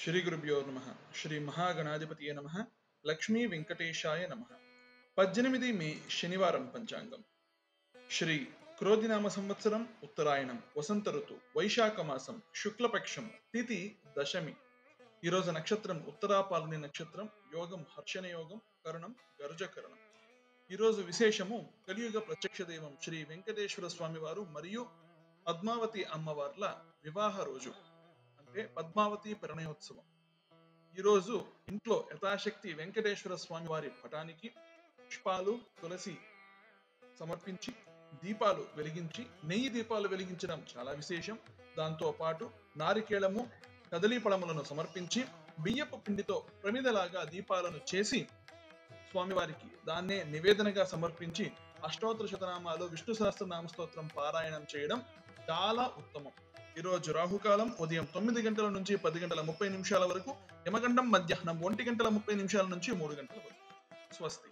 శ్రీ గురుభ్యో నమ. శ్రీ మహాగణాధిపతియే నమ. లక్ష్మీ వెంకటేశాయ నమ. 18 మే శనివారం పంచాంగం. శ్రీ క్రోధినామ సంవత్సరం, ఉత్తరాయణం, వసంత ఋతు, వైశాఖ మాసం, శుక్లపక్షం, తిథి దశమి. ఈరోజు నక్షత్రం ఉత్తరాపాల్ని నక్షత్రం, యోగం హర్షణ యోగం, కరణం గర్జకరణం. ఈరోజు విశేషము కలియుగ ప్రత్యక్ష దైవం శ్రీ వెంకటేశ్వర స్వామి వారు మరియు పద్మావతి అమ్మవార్ల వివాహ రోజు, అంటే పద్మావతి పరిణయోత్సవం. ఈరోజు ఇంట్లో యథాశక్తి వెంకటేశ్వర స్వామి వారి పటానికి పుష్పాలు, తులసి సమర్పించి దీపాలు వెలిగించి, నెయ్యి దీపాలు వెలిగించడం చాలా విశేషం. దాంతో పాటు నారికేళము, కదలీ పழములను సమర్పించి బియ్యపు పిండితో ప్రమిదలాగా దీపాలను చేసి స్వామివారికి దాన్నే నివేదనగా సమర్పించి అష్టోత్తర శతనామాలు, విష్ణు సహస్రనామ స్తోత్రం పారాయణం చేయడం చాలా ఉత్తమం. ఈరోజు రాహుకాలం ఉదయం 9 గంటల నుంచి 10 గంటల 30 నిమిషాల వరకు, యమగండం మధ్యాహ్నం 1 గంటల 30 నిమిషాల నుంచి 3 గంటల వరకు. స్వస్తి.